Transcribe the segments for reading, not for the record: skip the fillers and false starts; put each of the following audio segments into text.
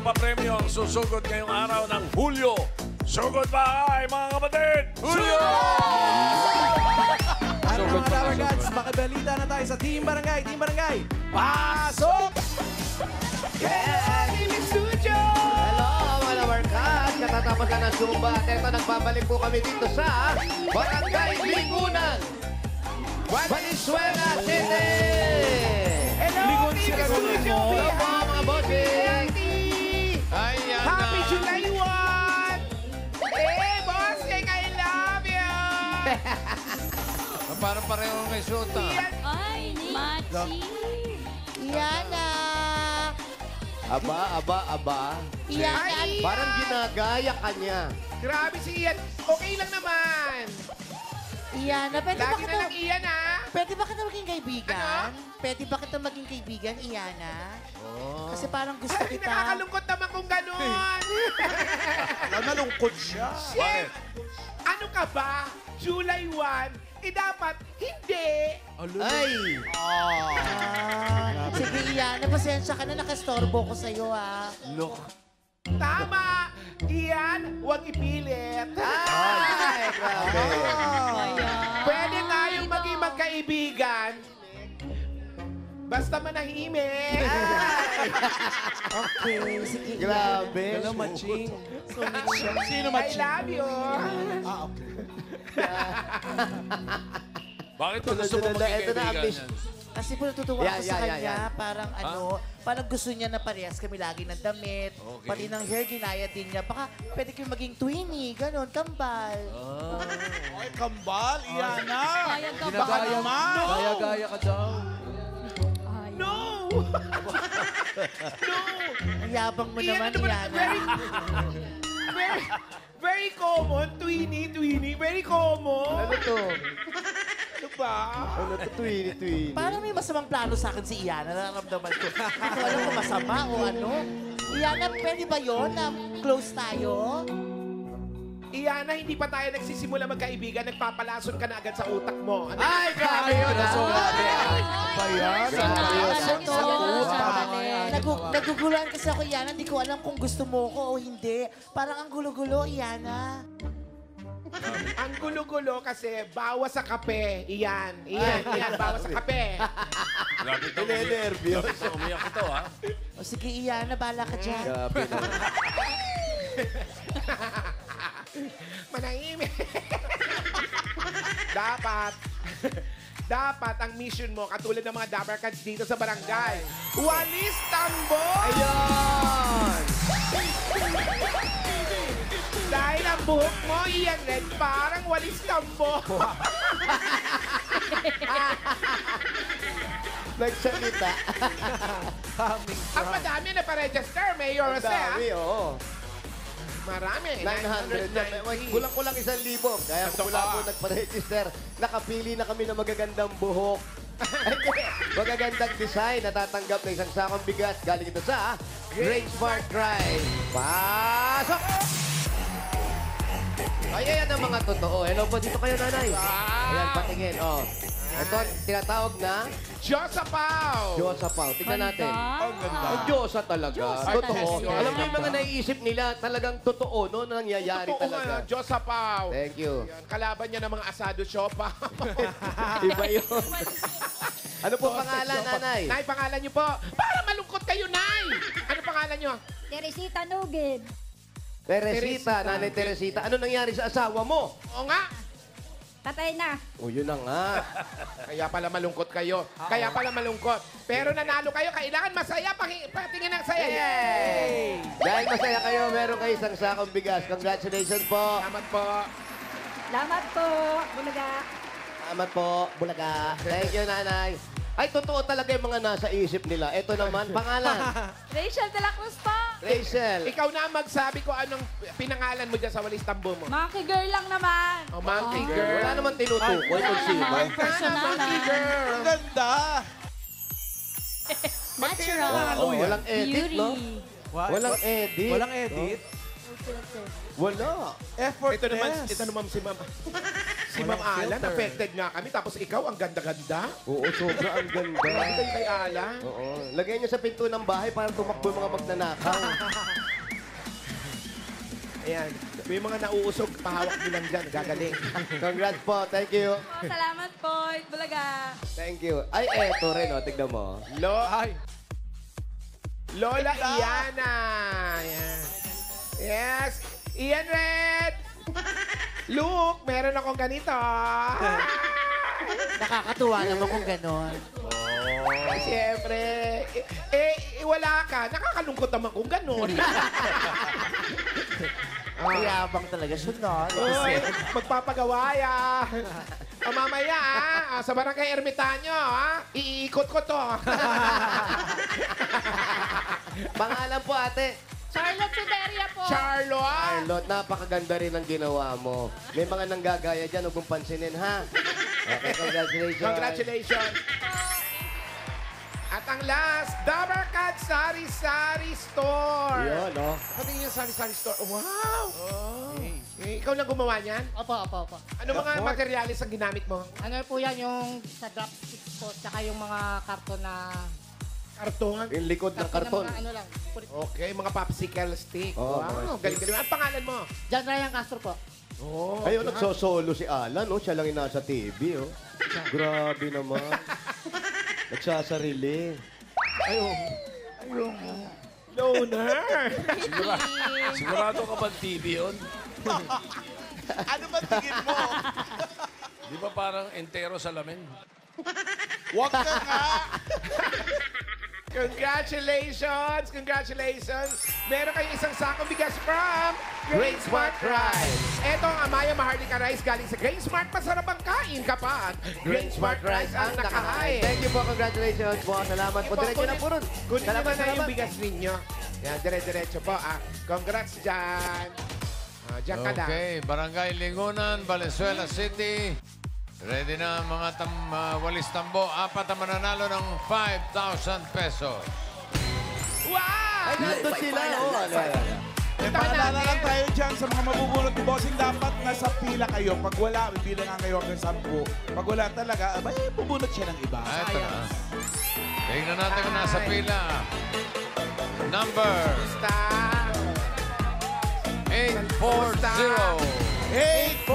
dalawang papremyo ang susugod ngayong araw ng Hulyo. Sugod ba ay mga kapatid? Hulyo! Ano mga Tower Gods, makibalita na tayo sa Team Barangay. Team Barangay, pasok! Hello, mga Lawarkas! Katatapos na ng Zumba at ito, nagbabalik po kami dito sa Barangay Lingunan, Valenzuela City! Hello, Team Studio! Hello po, mga bossing! Ayan Happy na. July 1! Hey, bossing, I love you! Parang pareho may suta. Ay, Machi. Yana! Aba. Yan. Parang ginagaya ka niya. Grabe si Ian. Okay lang naman. Iyana, pwede ba Lagi kita, na lang Ian, ha? pwede ba kita maging kaibigan? Ano? Pwede ba kita maging kaibigan, Iyana? Oh. Kasi parang gusto Ay, kita. nakakalungkot naman kung gano'n. Nalungkot siya. Shit! Ano ka ba? July 1? Dapat hindi. Ay! Sige, Iyana, pasensya ka na, nakastorbo ko sa'yo, ha? Look. Tama. Ian, huwag ipilit. Ay, grabe. Pwede tayong maging magkaibigan. Basta manahimik. Okay, sige. Grabe. Sino Sino I love you. Bakit ba gusto mo Ito na, maging kaibigan Miss. yan? Kasi po natutuwa Yan, ako sa yan, kanya, yan. parang parang gusto niya na parehas kami lagi ng damit, Okay. pati ng hair, ginaya din niya. Baka pwede kayo maging twinny, ganon, kambal. Ay, kambal, Iana. Kaya ka ba? Baka naman. Gaya-gaya ka daw. Ay. No. No. Ang yabang mo Ian, naman, ano ba? Iyana. Very common. Twinny. Very common. Ano to? Ano ba? Ano to? Twini. Parang may masamang plano sa akin si Iyana, nararamdaman ko. Hindi ko alam kung masama o ano. Iyana, pwede ba yun na close tayo? Iana, hindi pa tayo nagsisimula magkaibigan, nagpapalason ka na agad sa utak mo. Ano? Ay, grabe yun. Grabe. Naguguluhan kasi ako, Iyana. Hindi ko alam kung gusto mo ko o hindi. Parang ang gulo-gulo, Iyana. Ang gulo-gulo kasi bawas sa kape. Iyan, bawas sa kape. Grabe ito. Nervyos. Umiyak ito, ha? O sige, Iyana, bahala ka dyan. Grabe na. Manahimik. Dapat ang mission mo, katulad ng mga Dabber Cats dito sa barangay, walis tambo! Ayan! Dahil ang buhok mo, Ian Red, parang walis tambo. Nagsalita. Ang madami na pa-register, Mayor Ang Jose, ha? dami, oo. Marami. 900. Kulang-kulang 1,000. Kaya kung wala po nagpa-register, nakapili na kami ng magagandang buhok. Magagandang design. Natatanggap na isang sakong bigas. Galing ito sa Great Smart Drive. Pasok! Ay, ayan ang mga totoo. Hello po, dito kayo, nanay. Ayan, patingin. Oh. Ito ang tinatawag na Josapaw! Diyosa Pao. Tingnan natin. Ang Diyosa talaga. Diyosa Totoo. talaga. Alam mo yung mga naiisip nila, talagang totoo, no? Na nangyayari Totoo talaga. nga, Josapaw. Thank you. Yan, kalaban niya ng mga asado siopa. Iba yun. Ano po pangalan, nanay? Nay, pangalan niyo po. Para malungkot kayo, Nay! Ano pangalan niyo? Teresita Nugid. Teresita, nanay Teresita. Ano nangyari sa asawa mo? Oo nga. Tatay na. O, yun na nga. Kaya pala malungkot kayo. Kaya pala malungkot. Pero nanalo kayo, kailangan masaya. Patingin ng saya. Yay! Dahil masaya kayo, meron kayo isang sakong bigas. Congratulations po. Salamat po. Salamat po. Bulaga. Salamat po, Bulaga. Thank you, nanay. Ay, totoo talaga yung mga nasa isip nila. Ito naman, pangalan. Rachel de la Cruz po. Rachel. Ikaw na magsabi ko anong pinangalan mo dyan sa walis tambo mo. Monkey girl lang naman. Oh, monkey Oh. girl. Wala naman tinutukoy Wala kung sino. naman. Personal monkey lang. girl. Ganda! Natural. Oh, walang edit, Beauty. no? Walang edit. Walang edit? Wala. Effort Ito naman si Mama. Si Ma'am Alan, affected nga kami. Tapos ikaw, ang ganda-ganda. Oo, sobra ang ganda. Grabe kayo kay Alan. Oo. Lagyan niyo sa pinto ng bahay para tumakbo yung mga magnanakaw. Ayan. May mga nauusog, pahawak mo lang dyan. Gagaling. Congrats po. Thank you. Po, salamat po, Itbulaga. Thank you. Ay, eto rin, oh. Tignan mo. Lola Iana. Ayan. Yes. Ian Red. Look, meron akong ganito. Nakakatuwa naman kung ganon. Siyempre. Wala ka. Nakakalungkot naman kung ganun. Mayabang talaga siya, no? Uy, magpapagawaya. Mamaya, sa barangay Ermitanyo, iikot ko to. Pangalan po, ate. Charlotte Suderia po. Charlotte. Charlotte, napakaganda rin ang ginawa mo. May mga nanggagaya dyan, huwag mong pansinin, ha? Okay, congratulations. Congratulations. At ang last, Dabarkat Sari Sari Store. Yun, no? Pati yung Sari Sari Store. Wow! Ikaw lang gumawa niyan? Opo, opo, opo. Ano mga materialis ang ginamit mo? Ano po yan, yung sa dropsticks po, tsaka yung mga karton na... Karton. Yung likod ng karton. Na mga ano lang. Okay, mga popsicle stick. Oo, mga Wow, stick. galing-galing. Ang pangalan mo? John Ryan Castro po. Oh, Ayun, nagsosolo si Alan, no? Siya lang yung nasa TV, oh. Grabe naman. Nagsasarili. Loner. Sigurado ka ba TV yun? Ano ba tingin mo? Di ba parang entero salamin? Huwag ka nga! Congratulations! Congratulations! Meron kayong isang sakong bigas from Great Smart Rice. Ito ang Amaya Maharlika Rice galing sa Great Smart. Masarap ang kain kapag Great Smart Rice ang nakahain. Thank you po, congratulations po. Salamat po. Diretso na po ron. Kunin nyo Salamat, na yung salamat. bigas ninyo. Yan, dire-diretso po. Congrats dyan. Diyan ka lang. Okay, Barangay Lingunan, Valenzuela City. Ready na ang mga walis tambo. Apat na mananalo ng 5,000 pesos. Wow! Ay, nandun sila. Oh, Eh, paalala lang tayo dyan sa mga mabubunot ni Bossing. Dapat nasa pila kayo. Pag wala, bibilangan kayo hanggang 10. Pag wala talaga, abay, bubunot siya ng iba. Ito na. Tingnan natin kung nasa pila. Number Stop! 840. 840!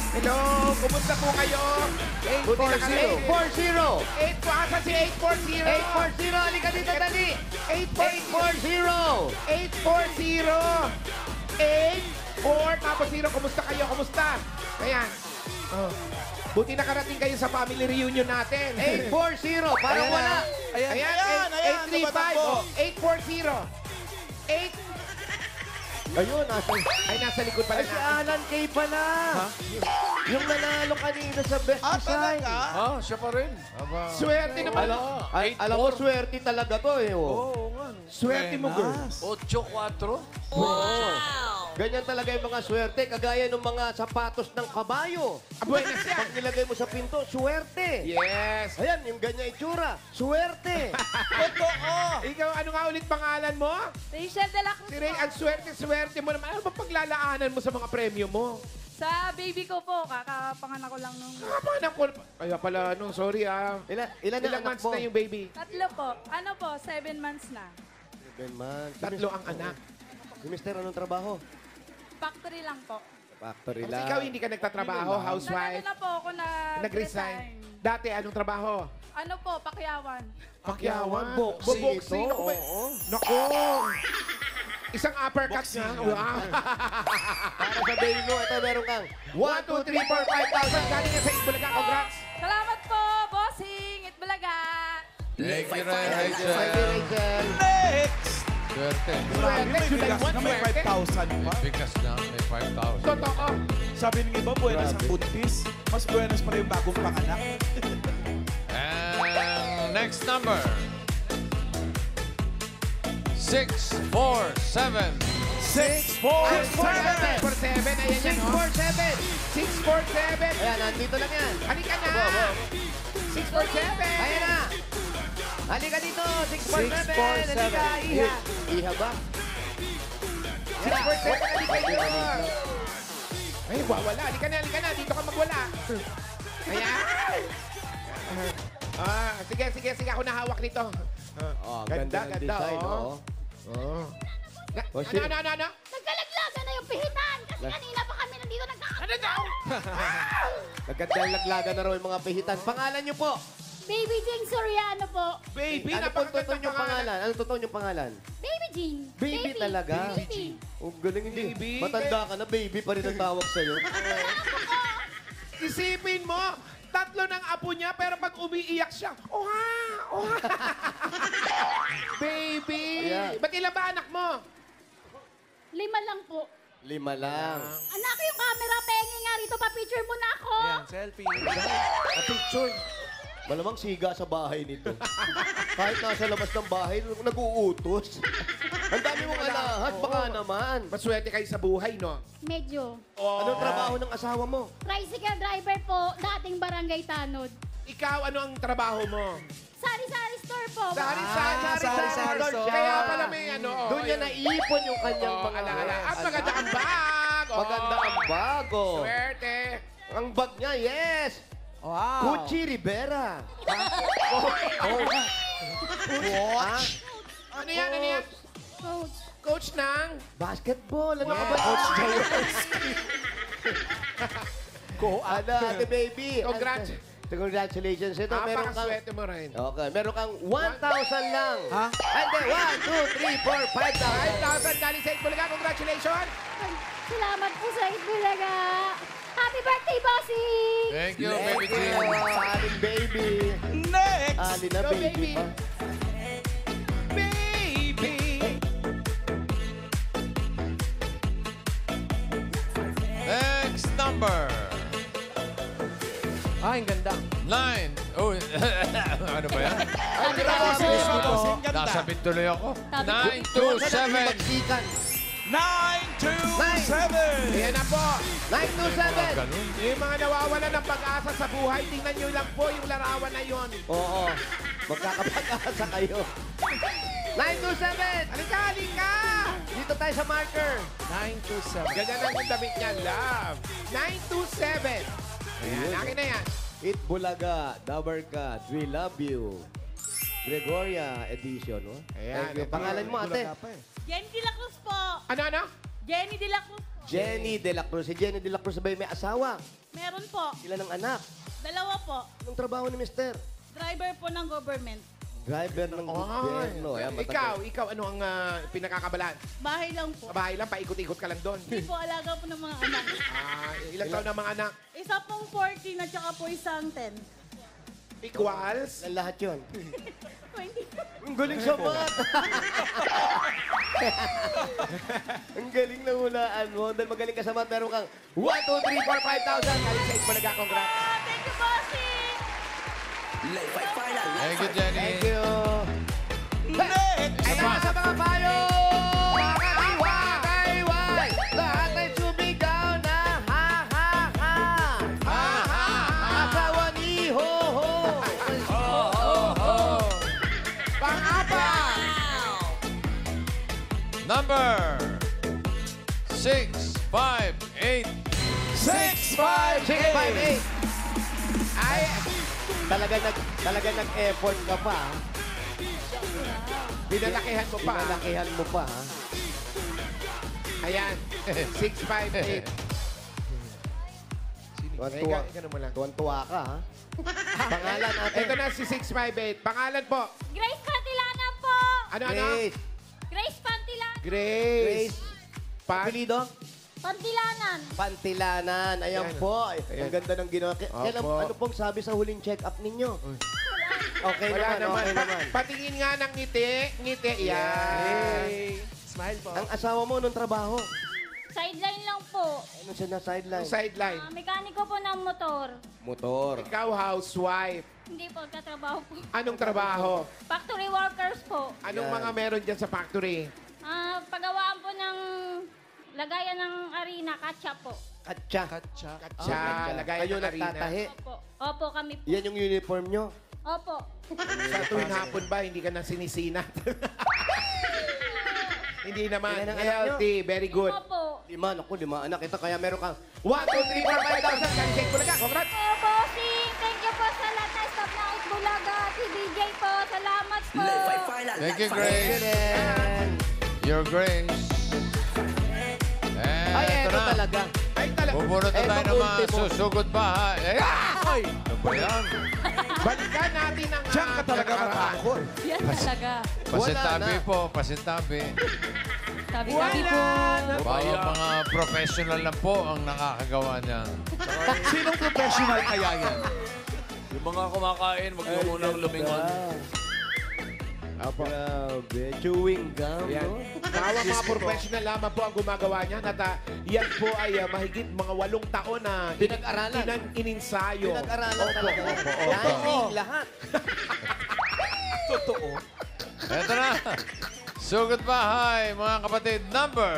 Hello, kumusta po kayo? 840. 8 po, asa si 840? 840. Halika dito, dali. 840. 840! Tapos 0, kumusta kayo? Kumusta? Ayan. Oh. Buti nakarating kayo sa family reunion natin. 840. Parang wala. Ayan, 835. 840. Ayun, asan? Ay, nasa likod pala Ay, si natin. Alan Kay pala. Yung nanalo kanina sa Best Design. Siya pa rin. Swerte naman. Alam mo, swerte talaga to eh. Oh. Swerte mo, girl. 8-4. Ganyan talaga yung mga swerte. Kagaya ng mga sapatos ng kabayo. Buenas yan. Pag nilagay mo sa pinto, swerte. Yes. Ayan, yung ganyan itsura. Swerte. Ikaw, ano nga ulit pangalan mo? Rachel de la Cruz Si Ray, po. ang swerte mo naman. Ano ba paglalaanan mo sa mga premyo mo? Sa baby ko po, kakapanganak ko lang nung... Anak ko. Ay, pala, no, sorry Ilan Ilang ang anak months mo? na yung baby? 3 po. Ano po, 7 months na. 7 months. 3 ang anak. Si Mister, anong trabaho? Factory lang po. Factory Tapos lang. ikaw hindi ka nagtatrabaho, Nag-ano housewife. na po ako Nag-resign. Dati, anong trabaho? Ano po, pakyawan. Pakyawan. Boxing Boxing. ito, Naku, oo. Naku. Isang uppercut na. Wow. Para sa baby mo, ito meron kang 1, 2, 3, 4, 5,000. Galing nga sa Itbulaga. Congrats. Salamat po, bossing! Itbulaga! Thank you, Thank you, Rachel. Rachel. Next! Swerte. Grabe, may bigas na may Swerte. 5,000 pa. Bigas na, may 5,000. Totoo. Sabi ng iba, buenas ang Grabe. buntis. Mas buenas pa rin yung bagong panganak. And next number. 647. 647! 647. Ayan yan, oh. 647. 647. Ayan, nandito lang yan. Halika na. 647. Ayan na. Halika dito, 647. Halika, Iha. Iha ba? 647. Halika dito. Ay, wawala. Halika na. Dito ka magwala. Ayan. Sige. Ako nahawak nito. Ganda. design, Oh. oh. Oh, shit. Ano? Nagkalaglagan na yung pihitan kasi kanina pa kami nandito Ano daw? Nagkandang laglagan na raw yung mga pihitan. Pangalan niyo po? Baby Jean Soriano po. Baby, Ano po napakaganda totoo yung pangalan? Ano totoo yung pangalan? Baby Jean. Baby talaga? Baby. Oh, galing hindi. Baby. Matanda ka na, baby pa rin ang tawag sa'yo. Isipin mo, 3 ng apo niya, pero pag umiiyak siya, oha! Baby! Yeah. Ba't ilan ba anak mo? 5 lang po. 5 lang. Anak, yung camera, pengi nga rito. Pa-picture mo na ako. Selfie. A picture. Malamang siga sa bahay nito. Kahit nasa labas ng bahay, nag-uutos. Ang dami mong alahas, baka naman. Maswerte kayo sa buhay, no? Medyo. Anong trabaho ng asawa mo? Tricycle driver po, dating barangay Tanod. Ikaw, ano ang trabaho mo? Sari-sari store po. Sari-sari store. Kaya pala may ano. Doon niya naipon yung kanyang mga alaala. At maganda ang bag. Maganda ang bago. Swerte. Ang bag niya, yes! Wow. Gucci Rivera. Watch. Ano yan? Coach. Coach ng? Basketball. Ano ka ba? Coach Go, Ate baby. Congrats. Congratulations. Ito, meron kang... Napakaswerte mo rin. Okay, meron kang 1,000 lang. Ha? Ay, hindi. 1, 2, 3, 4, 5,000. 5,000 galing sa Itbulaga. Congratulations. Salamat po sa Itbulaga. Happy birthday, bossing! Thank you, Thank baby you, Jean. aling baby. Next! Ali na Go, baby baby. pa. Baby. Next number. Ay, ang ganda. 9. Oh, ano ba yan? Bossing ganda. Nasabit tuloy ako. 9 to 7. Magsikan. 9 to 7. Ayan na po. 9 to 7. Ganun. Yung mga nawawala ng pag-asa sa buhay, tingnan nyo lang po yung larawan na yon. Oo. Magkakapag-asa kayo. 9 to 7. Halika! Dito tayo sa marker. 9 to 7. Ganda na yung damit niya, love. 9 to 7. Ayan, akin na yan. Itbulaga, Dabarka, We Love You. Gregoria Edition, no? Ayan, Thank you. Pangalan mo, ate? Jenny De La Cruz po. Ano? Jenny De La Cruz po. Jenny De La Cruz. Si Jenny De La Cruz ba may asawa? Meron po. Sila ng anak. 2 po. Anong trabaho ni Mister? Driver po ng government. Driver ng gobyerno. Ayan, matagal. Ikaw, ano ang pinakakabalan? Bahay lang po. Sa bahay lang, paikot-ikot ka lang doon. Hindi po alaga po ng mga anak. Ilang taon na mga anak? Isa pong 14 at saka po isang 10. Equals? Ang lahat yun. 20. Ang galing sa math. Ang galing na hulaan mo. Dahil magaling ka sa math, meron kang 1, 2, 3, 4, 5,000. Galing sa Itbulaga. Congrats. Thank you, bossing! Thank you, Jenny. Thank you. Next! Ay na sa mga payo! Kaiway! Lahat ay sumigaw na ha-ha-ha! Ha-ha-ha! Asawa ni Ho-Ho! Pang-apat! Number 6, 5, 8. 658. 658! Ay! Talaga nag-effort ka pa. ha? Pinalakihan mo pa. Pinalakihan mo pa. ha? Ayan. 658. Tuwan-tuwa. Ikaw mo lang. Tuwan-tuwa ka, ha? Pangalan natin. Ito na si 658. Pangalan po. Grace Pantilanan po! Ano? Grace. Grace Pantilanan. Grace. Grace. Apelido? Pantilanan. Pantilanan. Ayan Ayan. po. Ayan. Ang ganda ng ginawa. Kailan, Opo. ano pong sabi sa huling check-up ninyo? Okay Wala naman, okay naman. Patingin nga ng ngiti. Ngiti. Yan. Smile po. Ang asawa mo nung trabaho? Sideline lang po. Ano siya na sideline? Sideline. Mekaniko po ng motor. Motor. Ikaw, housewife. Hindi po, katrabaho po. Anong trabaho? Factory workers po. Anong Yan. mga meron dyan sa factory? Pagawaan po ng lagayan ng arena, katsa po. Katsa. Katsa. Katsa. Lagayan Kayo ng arena. nagtatahi. Opo. Opo, kami po. Yan yung uniform nyo. Opo. Sa tuwing hapon ba, hindi ka na sinisinat? Hindi naman. Ilan ang anak nyo? Healthy. Very good. Opo. 5. Naku, 5 anak. Ito kaya meron kang 1, 2, 3, 4, 5,000. Galing sa Bulaga. Congrats! Oh, bossing! Thank you po sa lahat ng staff ng Bulaga. Si DJ po. Salamat po. Thank you, Thank you Grace. din. Your Grace. Ay, Eto eto na. talaga. Ay, talaga. Bubunot na Eto, tayo ng mga ultimo. susugod bahay. Ay! Ano ba yan? Balikan natin ang... Diyan ka talaga matakot. Yan talaga. Pasintabi na. po, pasintabi. Tabi-tabi po. Baka mga professional lang po ang nakakagawa niyan. Sinong professional kaya yan? Yung mga kumakain, wag mo munang lumingon. Grabe. Chewing gum, Yan. no? Mga professional lamang po ang gumagawa niyan at yan po ay mahigit mga 8 taon na Pinag-aralan. ininsayo. Pinag-aralan talaga. Opo. Timing lahat. Totoo. Eto na. Sugod bahay, mga kapatid. Number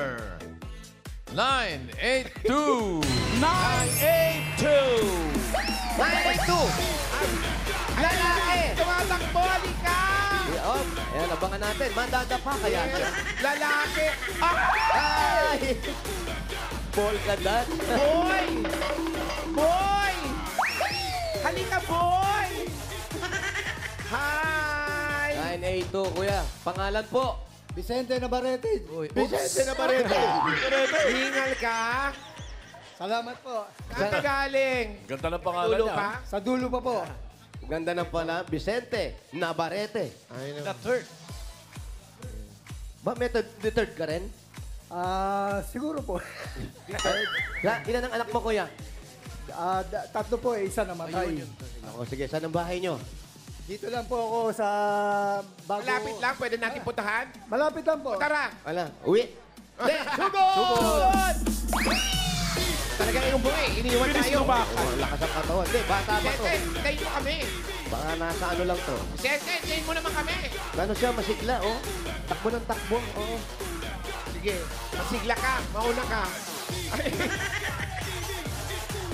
982. 982! 982! Lalaki! Tumatakbo, halika! Oh, ayan, abangan natin. Mandadapa kaya siya. Lalaki! Ah! Ay! Polka dot. Boy! Boy! Halika, boy! Hi! 982, kuya. Pangalan po. Vicente Navarrete. Vicente Navarrete. Hingal ka? Salamat po. Saan ka galing? Ganda ng pangalan Tulo niya. pa? Sa dulo pa po. Ganda ng pala. Vicente Navarrete. Ay, third. Ba, may third ka rin? Siguro po. Ilan ang anak mo, kuya? Tatlo po, isa namatay. Ako, sige. Saan ang bahay nyo? Dito lang po ako sa bago. malapit lang. Pwede natin puntahan? Malapit lang po. Tara! Wala. Uwi. Sugod! Talagang yung buhay. Iniwan Bilis tayo. tumakas. Oh, lakas ang katawan. Hindi, bata pa to. Sese, tayo mo kami. Baka nasa ano lang to. Sese, tayo mo naman kami. Ano siya, masigla, oh. Takbo ng takbo, oh. Sige, masigla ka. Mauna ka. Ay.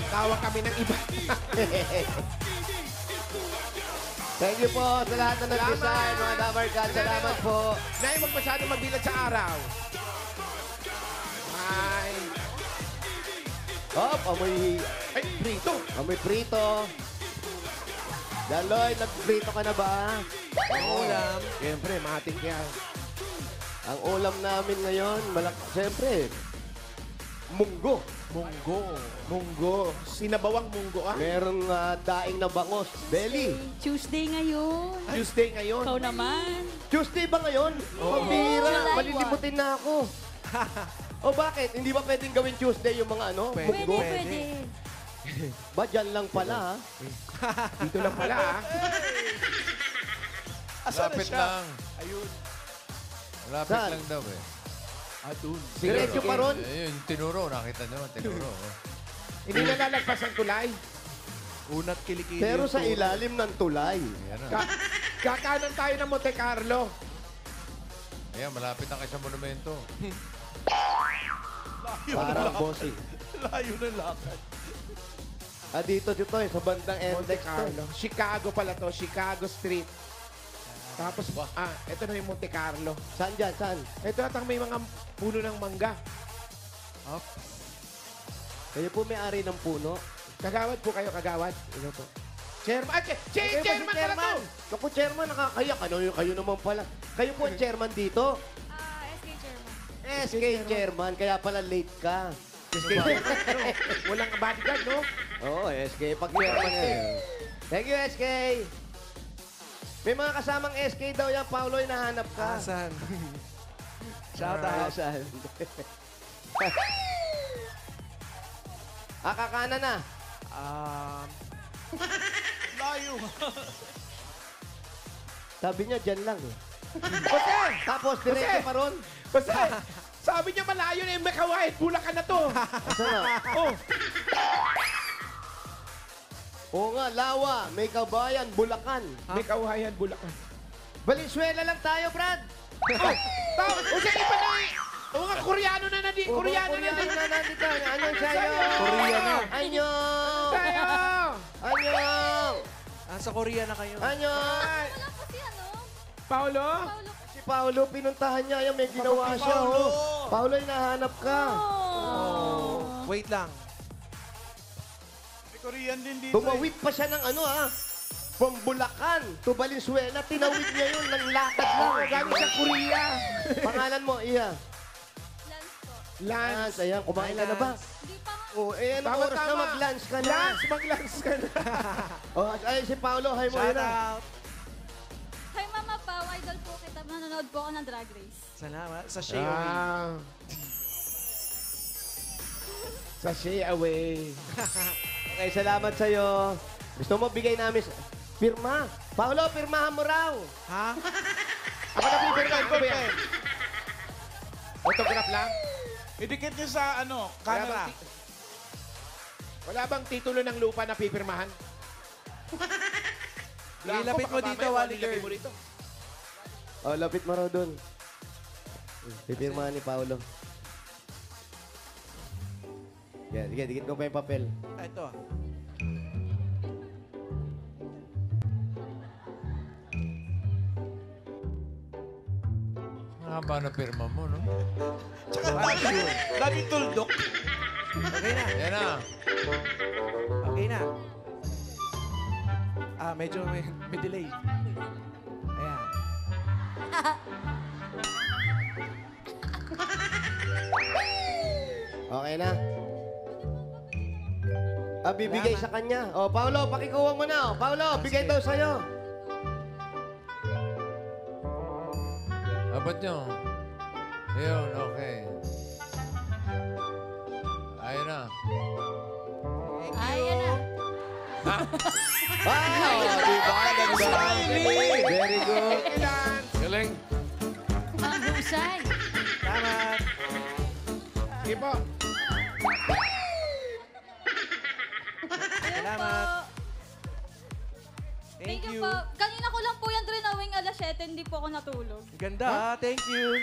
Tawag kami ng iba. Thank you po sa lahat na nag-design, Salamat. mga Damarkan. Salamat po. Nay, huwag masyado magbilat sa araw. Ay. Hop, amoy Prito. prito. Daloy, nag-prito ka na ba? Ulam. Siyempre, mahating kaya. Ang ulam namin ngayon, siyempre, munggo. Munggo. Sinabawang munggo, ah. Merong daing na bangos. Belly. Tuesday ngayon. Tuesday ngayon. Ikaw naman. Tuesday ba ngayon? Pambira, July malilimutin na ako. O bakit? Hindi ba pwedeng gawin Tuesday yung mga ano? Pwede, Munggo? pwede. Ba, dyan lang pala, ha? Dito lang pala, ah. Lapit lang. Ayun. Lapit Saan? lang daw eh. Diretso pa ron? Ayun, tinuro. Nakita naman, tinuro. Hindi nalalagpas ang tulay. Unat kilikili. Pero sa ilalim ng tulay. Ayan na. Kakanan tayo ng Monte Carlo. Ayan, malapit na kayo sa monumento. Parang bossy. Layo ng lakad. Dito sa bandang Monte Index to. Carlo. Chicago pala to. Chicago Street. Tapos, ito na yung Monte Carlo. Saan dyan? Saan? Ito atang may mga puno ng mangga. Kayo po may-ari ng puno. Kagawad po kayo, kagawad. Ito po. Chairman. Kayo ba si Chairman pala to! Naku, chairman, nakakaya. Kayo naman pala. Kayo po ang chairman dito? SK Chairman. SK chairman, kaya pala late ka. SK Chairman, pero walang bodyguard, no? Oo, SK. Pag chairman yan. Thank you, SK. May mga kasamang SK daw yan, Paulo, hinahanap ka. Asan? Shout out. Saan? Kakanan na. Layo. Sabi niya, dyan lang. Jose! Tapos, diretso pa ron. Jose! Sabi niya malayo na yung Mekawahit. Bulacan na to. Asa na? Oh, Oo nga, Lawa, May Kabayan, Bulacan. Mekawayan, Bulacan. Valenzuela lang tayo, Brad. Oh, tao! Jose, iba na eh! Oo nga, Koreano na nandito. Koreano na Koreano nandito. na nandito. Anyong sayo. Korea na. Anyong. Tayo! Anyong. Sa Korea na kayo. Anyong. Ay, Wala po si ano? Paolo? Si Paolo, pinuntahan niya. Ayan, may ginawa siya. Paulo. Oh. Paolo, hinahanap ka. Oh. Wait lang. May Korean din dito. Tumawid pa siya ng ano from Bulacan to Valenzuela. Tinawid niya yun ng lakad lang. Galing sa Korea. Pangalan mo, Iya. Lance po. Lance, ayan, kumain ka na ba? Hindi pa nga. Oh, eh, anong oras na mag-lunch ka na? Lance, mag-lunch ka na. Oh, ay, si Paolo, hi mo, Shout Ira. out. Hi Mama Pao, idol po kita. Nanonood po ako ng Drag Race. Salamat. Sa Shea Away. Sashay away. Okay, salamat sa'yo. Gusto mo, bigay namin pirma. Paolo, pirmahan mo raw. Ha? Ako na pipirmahan ko ba yan? Autograph lang? Idikit niyo sa camera. Wala bang titulo ng lupa na pipirmahan? Ilapit mo dito, Wally Girl. Oh, lapit mo raw doon. Pipirmahan ni Paolo. Yan, sige, dikit ko pa yung papel. Ito. Haba na pirma mo, no? Tsaka dami tuldok. Okay na. Yan na. Okay na. Medyo may delay. Ayan. Okay na. Bibigay sa kanya. Oh, Paolo, pakikuha mo na. Oh. Paolo, bigay daw sa'yo. Abot nyo. Ayun, okay. Ayun na. Ayan na. Wow! Diba? Ganda. Very good. Galing. Ang husay. Salamat. Sige po. Salamat. Thank you po. Kanina ko lang po yan drawing alas 7, hindi po ako natulog. Ganda, thank you.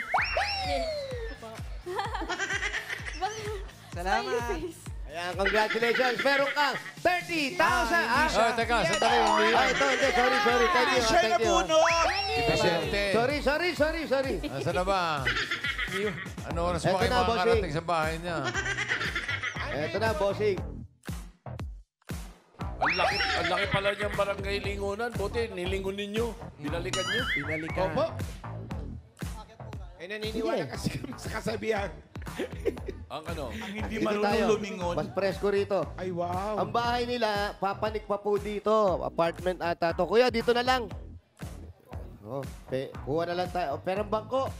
Salamat. Smiley face. Ayan, congratulations. Meron kang 30,000. Oh, teka, sandali. Hindi. Ito, hindi. Sorry. Thank you. Siya na Thank you. puno. Vicente. Sorry. Nasaan na ba? Ano oras Eto pa kayo na, bossing. makakarating sa bahay niya? Ito na, bossing. Ang laki pala niyang barangay Lingonan. Buti, nilingon ninyo. Binalikan niyo. Binalikan. Opo. Naniniwala kasi kami sa kasabihan. Ang ano? Ang hindi Dito marunong tayo. lumingon. Mas presko rito. Ay, wow. Ang bahay nila, papanik pa po dito. Apartment ata to. Kuya, dito na lang. Oh, kuha na lang tayo. Perang bangko.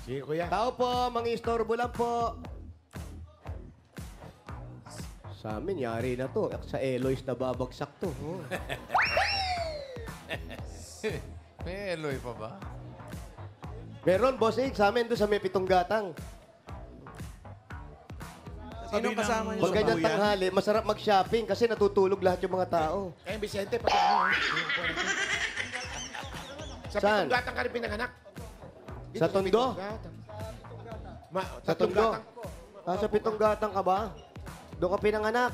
Sige, kuya. Tao po, mangistorbo lang po. Sa amin, yari na to. Sa Eloys na babagsak to. Oh. May Eloy pa ba? Meron, bossing, sa amin doon sa may pitong gatang. Sinong kasama niyo Pag sa ganyan bayan? tanghali, masarap mag-shopping kasi natutulog lahat yung mga tao. Vicente, pati ano. Sa Saan? pitong gatang ka rin pinanganak. Dito Sa Tondo? pitong gatang. Sa Tatlong Tondo? gatang. Sa pitong gatang ka ba? Doon ka pinanganak.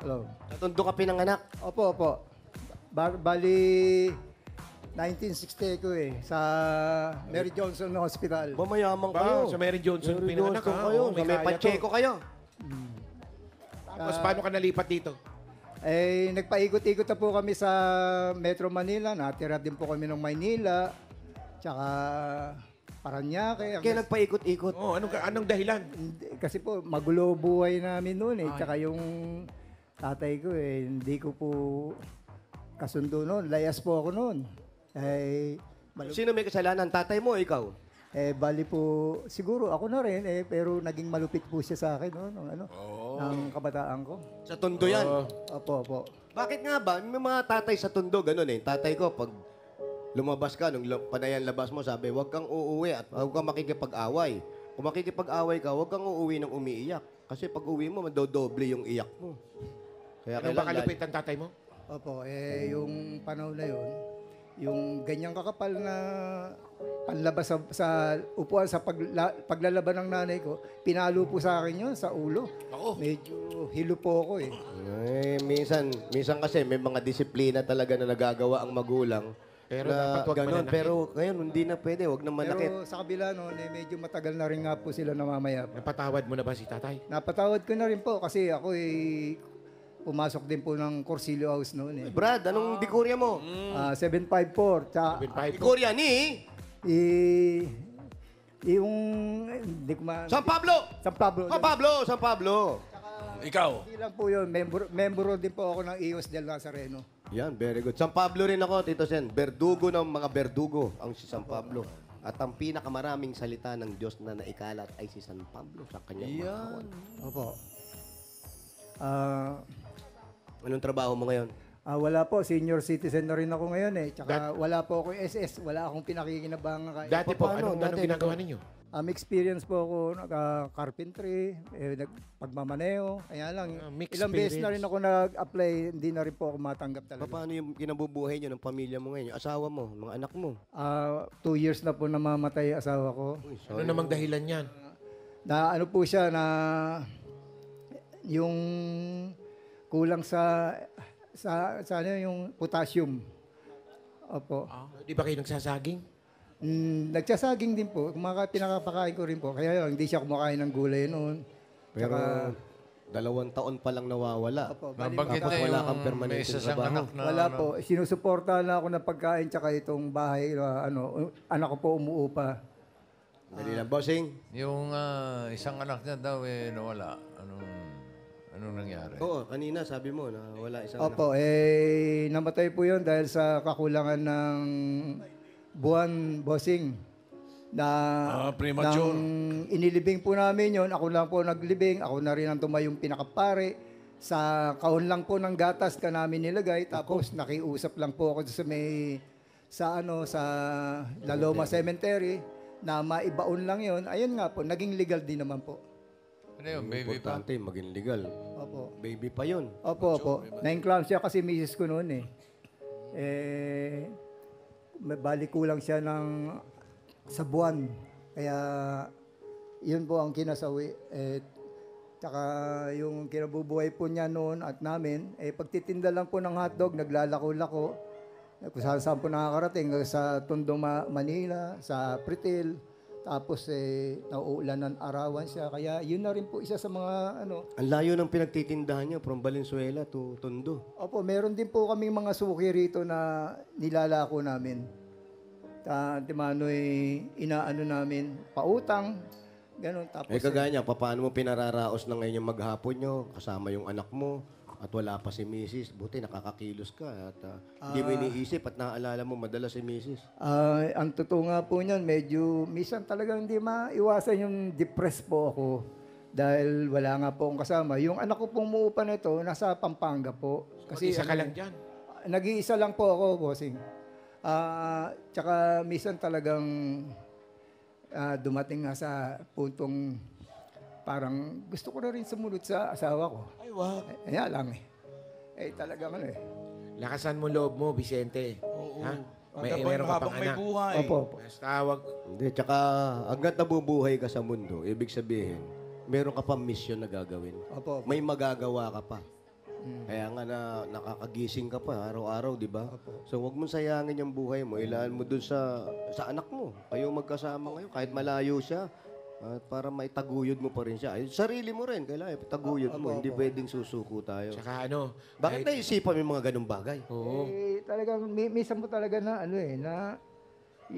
Hello. Sa Tondo ka pinanganak. Opo. Bali, 1960 ko sa Mary Johnson Hospital. Mamayamang Ba, kayo. sa Mary Johnson Mary pinanganak, Johnson ha? kayo. Oo, Sa may may kaya Pacheco kayo. Tapos paano ka nalipat dito? Nagpaikot-ikot na po kami sa Metro Manila. Natira din po kami ng Maynila. Tsaka Paranaque. Kaya nagpaikot-ikot. Oh, anong dahilan? Kasi po, magulo buhay namin noon Tsaka yung tatay ko hindi ko po kasundo noon. Layas po ako noon. Sino may kasalanan? Tatay mo o ikaw? Bali po, siguro ako na rin, pero naging malupit po siya sa akin, ng kabataan ko. Sa Tondo yan. Opo. Bakit nga ba? May mga tatay sa Tondo, ganun Tatay ko, pag lumabas ka, nung panayan labas mo, sabi, huwag kang uuwi at huwag kang makikipag-away. Kung makikipag-away ka, huwag kang uuwi ng umiiyak. Kasi pag uwi mo, madodoble yung iyak mo. Kaya Ano ba kalupit ang tatay mo? Opo, yung panahon na yun, yung ganyang kakapal na panlabas sa upuan sa paglalaban ng nanay ko, pinalo po sa akin yun sa ulo. Medyo hilo po ako minsan kasi may mga disiplina talaga na nagagawa ang magulang. Pero na dapat wag ganun. mananakit. Pero ngayon, hindi na pwede. Huwag na manakit. Pero sa kabila noon, medyo matagal na rin nga po sila namamayap. Napatawad mo na ba si tatay? Napatawad ko na rin po kasi ako pumasok din po ng Corsilio House noon. Brad, anong dikurya mo? 754. Tsaka, Dikurya ni? yung, hindi ko San Pablo! San Pablo. San Pablo! San Pablo! Ikaw. Hindi lang po yun. Member din po ako ng EOS del Nazareno. Yan, very good. San Pablo rin ako, Tito Sen. Berdugo ng mga berdugo ang si San Pablo. At ang pinakamaraming salita ng Diyos na naikalat ay si San Pablo sa kanyang mga kawan. Opo. Anong trabaho mo ngayon? Wala po. Senior citizen na rin ako ngayon eh. Tsaka wala po ako SS. Wala akong pinakikinabangan. Dati po, anong ginagawa ninyo? Experience po ako carpentry, pagmamaneo. Kaya lang, ilang beses na rin ako nag-apply, hindi na rin po ako matanggap talaga. Paano yung kinabubuhay nyo ng pamilya mo ngayon? Yung asawa mo, mga anak mo? 2 years na po namamatay asawa ko. Ano namang dahilan yan? Na ano po siya, na yung kulang sa ano, yung potassium. Opo. Di ba kayo nagsasaging? Nagsasaging din po. Pinakapakain ko rin po. Kaya hindi siya kumakain ng gulay noon. Pero 2 taon pa lang nawawala. Nabanggit na wala yung kang permanente may isa siyang trabaho. anak na... Wala po. Sinusuporta na ako ng pagkain tsaka itong bahay. Anak ko po umuupa. Dali lang, bossing. Yung isang anak niya daw nawala. Anong nangyari? Oo, kanina sabi mo na wala isang Opo, namatay po yun dahil sa kakulangan ng buwan, bossing. Premature. Nang inilibing po namin yon, ako lang po naglibing, ako na rin ang tumayong pinakapare. Sa kahon lang po ng gatas ka namin nilagay, tapos nakiusap lang po ako sa La Loma Cemetery na maibaon lang yon. Ayun nga po, naging legal din naman po. Ano yun, baby pa? Importante, maging legal. Opo. Baby pa yun. Opo. Na-enclave siya kasi misis ko noon eh. Balik kulang siya sa buwan. Kaya, yun po ang kinasawi. Tsaka yung kinabubuhay po niya noon at namin, pagtitinda lang po ng hotdog, naglalako-lako. Kung saan po nakakarating, sa Tondo, Manila, sa Pritil. Tapos nauulan ng arawan siya. Kaya yun na rin po isa sa mga Ang layo ng pinagtitindahan niya from Valenzuela to Tondo. Opo, meron din po kaming mga suki rito na nilalako namin. Inaano namin, pautang, gano'n. Tapos, Kagaya niya, paano mo pinararaos na ngayon yung maghapon nyo, kasama yung anak mo, at wala pa si Mrs. Buti nakakakilos ka at hindi mo iniisip at naaalala mo madalas si Mrs. Ang totoo nga po niyan, medyo, minsan talagang hindi maiwasan yung depressed po ako. Dahil wala nga po akong kasama. Yung anak ko pong muupa na ito, nasa Pampanga po. Kasi Isa ka lang dyan. Nag-iisa lang po ako, bossing. Tsaka minsan talagang dumating nga sa puntong parang gusto ko na rin sumunod sa asawa ko. Ay, wow. Kaya lang talagang Lakasan mo loob mo, Vicente. Ha? Meron ka pang anak. buhay. Opo. Basta wag. Hindi, tsaka hanggat nabubuhay ka sa mundo, ibig sabihin, meron ka pa mission na gagawin. Opo. May magagawa ka pa. Kaya nga nakakagising ka pa araw-araw, di ba? So wag mong sayangin yung buhay mo. Ilaan mo dun sa anak mo. Kayo magkasama ngayon, kahit malayo siya. Para maitaguyod mo pa rin siya. Ay, sarili mo rin, kailangan itaguyod mo. Hindi pwedeng susuko tayo. Tsaka Bakit naisipan mo yung mga ganung bagay? Oo. Talagang, minsan mo talaga na,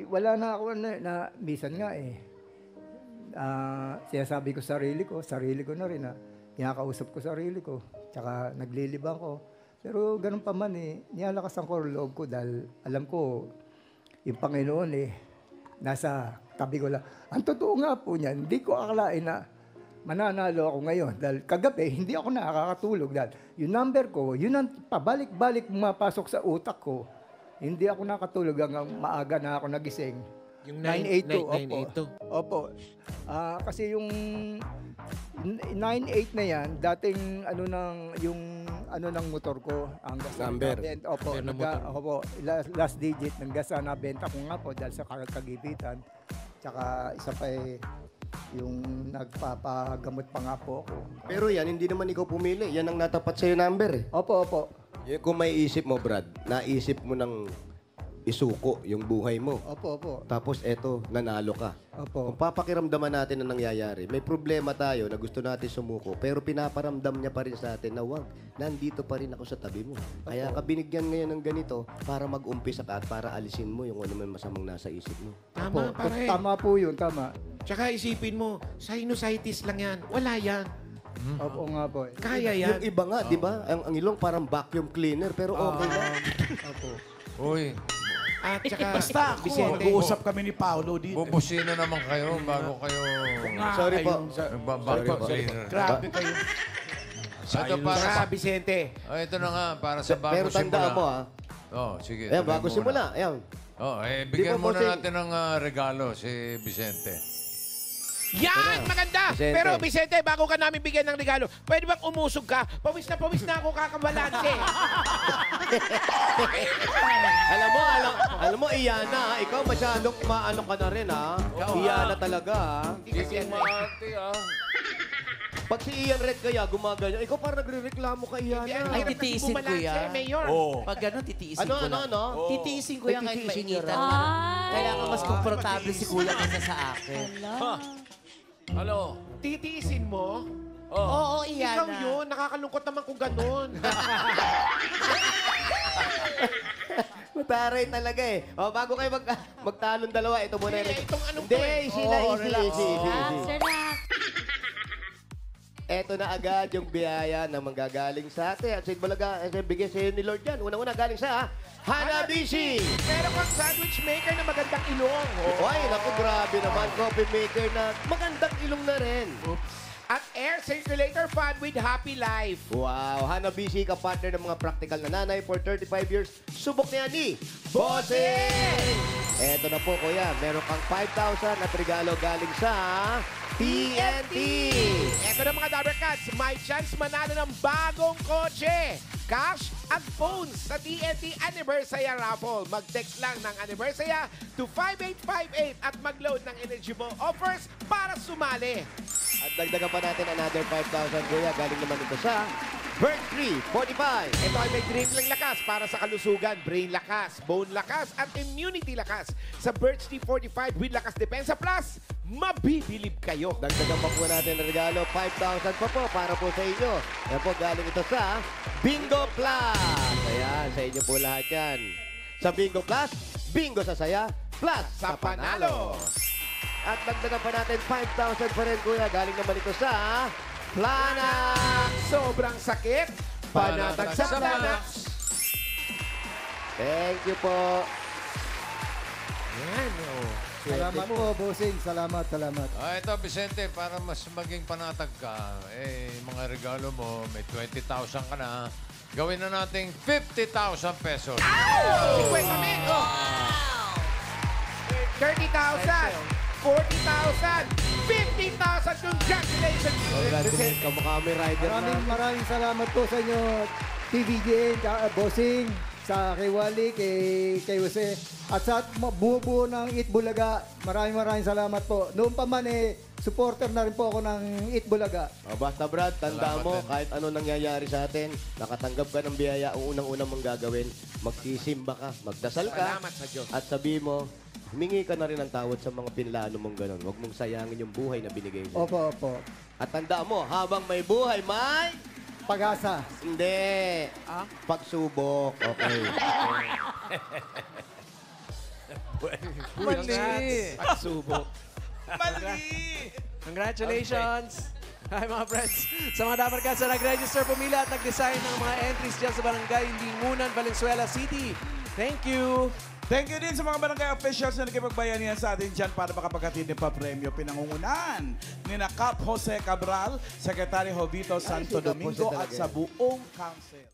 wala na ako, minsan nga sinasabi ko sarili ko na rin kinakausap ko sarili ko, tsaka naglilibang ko. Pero ganun pa man niyalakasan ko ang loob ko dahil alam ko, yung Panginoon nasa tabi ko lang. Ang totoo nga po niyan, hindi ko akalain na mananalo ako ngayon. Dahil kagabi, hindi ako nakakatulog. Dahil yung number ko, yun ang pabalik-balik mapasok sa utak ko. Hindi ako nakatulog hanggang maaga na ako nagising. Yung 982. Opo. Kasi yung 98 na yan, dating ng motor ko. Ang Number. Opo. Last digit ng gasa na benta ko nga po dahil sa kagipitan. Tsaka isa pa yung nagpapagamot pa nga po ako. Pero yan, hindi naman ikaw pumili. Yan ang natapat sa'yo number. Opo. Kung may isip mo, Brad, naisip mo ng isuko yung buhay mo. Opo, opo. Tapos eto, nanalo ka. Opo. Kung papakiramdaman natin ang nangyayari, may problema tayo na gusto natin sumuko, pero pinaparamdam niya pa rin sa atin na wag, nandito pa rin ako sa tabi mo. Kaya ka binigyan ngayon ng ganito para mag-umpisa ka at para alisin mo yung ano man masamang nasa isip mo. Tama, pare. Tama po yun, tama. Tsaka isipin mo, sinusitis lang yan. Wala yan. Opo nga po. Kaya yan. Yung iba nga, di ba? Ang ilong parang vacuum cleaner, pero okay lang. Opo. Uy, At tsaka, Basta ako, Vicente, mag-uusap kami ni Paolo dito. bubusina naman kayo bago kayo Sorry po. nagbabago cleaner. Grabe kayo. Ito para Tsaka, sa... Vicente, Ito na nga, para sa bago Pero tandaan mo, simula. Sige. Ayan, tuloy bago muna. simula. Ayan. Bigyan Di ba, muna bossing? natin ng regalo si Vicente. yan! Maganda! Vicente. Pero Vicente, bago ka namin bigyan ng regalo, pwede bang umusog ka? Pawis na ako kakabalanse. Alam mo, Iyana, ikaw masyadong maano ka na rin, ha? Iyana talaga, ha? Pag si Ian Red kaya gumaganyan, ikaw parang nagre-reklamo ka, Iyana. Ay, titiisin ko yan. Mayor. Pag gano'n, titiisin ko lang. Ano? Titiisin ko Ay, yan kahit titiisin niya mainitan. Ay. Kailangan mas komportable si kuya kaysa sa akin. Ano? Titiisin mo? Oo, Iyana. Ikaw yun. Nakakalungkot naman kung ganun. Mataray talaga eh. Bago kayo magtalon dalawa, ito muna. Itong anong Hindi, to eh. easy na, easy. Relax. Eto na agad yung biyaya na manggagaling sa atin. At sa Balaga, bigay sa iyo ni Lord yan. Unang-una galing sa Hanabishi. Meron kang sandwich maker na magandang ilong. Ay, naku, grabe naman. Coffee maker na magandang ilong na rin. At air circulator fan with Happy Life. Wow, Hanabishi, ka-partner ng mga practical na nanay for 35 years. Subok niya ni Bossing! Eto na po, kuya. Meron kang 5,000 at regalo galing sa TNT. Eto na mga Dabber Cats, may chance manalo ng bagong kotse, cash at phones sa TNT Anniversary Raffle. Mag-text lang ng Anniversary to 5858 at mag-load ng eligible offers para sumali. At dagdagan pa natin another 5,000, kuya. Galing naman ito sa Bird 345. Ito ay may dream ng lakas para sa kalusugan, brain lakas, bone lakas, at immunity lakas. Sa Birch T45 with Lakas Depensa Plus, mabibilib kayo. Dagdagan pa po natin ang regalo. 5,000 pa po para po sa inyo. Yan po, galing ito sa Bingo Plus. Ayan, sa inyo po lahat yan. Sa Bingo Plus, bingo sa saya, plus Sa panalo. At dagdagan pa natin 5,000 pa rin, kuya. Galing naman ito sa Planax. Sobrang sakit, panatag sa Planax. Thank you po. Yan, oh. Salamat po, bossing. Salamat. Ito, Vicente, para mas maging panatag ka, mga regalo mo, may 20,000 ka na, gawin na nating 50,000 pesos. 50 mil. 30,000. 40,000. 50,000. Congratulations. Congratulations. Kamukha may rider na. Maraming salamat po sa inyo, TVJ, bossing, sa kay Wally, kay Jose, at sa buo ng Eat Bulaga. Maraming salamat po. Noon pa man supporter na rin po ako ng Eat Bulaga. Basta Brad, tanda Salamat mo, din. kahit ano nangyayari sa atin, nakatanggap ka ng biyaya, ang unang-unang mong gagawin, magsisimba ka, magdasal ka, Salamat sa Diyos. at sabi mo, humingi ka na rin ng tawad sa mga pinlano mong ganun. Huwag mong sayangin yung buhay na binigay sa'yo. Opo. At tanda mo, habang may buhay, may... Pag-asa. Hindi. Pagsubok. Okay. Mali! Pagsubok. Congratulations! Hi mga friends! Sa mga Dapper Cats na nag-register, pumila at nag-design ng mga entries dyan sa Barangay Lingunan, Valenzuela City. Thank you! Thank you din sa mga barangay officials na nakipagbayanihan sa atin dyan para makapaghatid ng pa-premyo. Pinangungunan ni na Cap Jose Cabral, Secretary Jovito Santo si Cap Jose Domingo at talaga sa yan. buong council.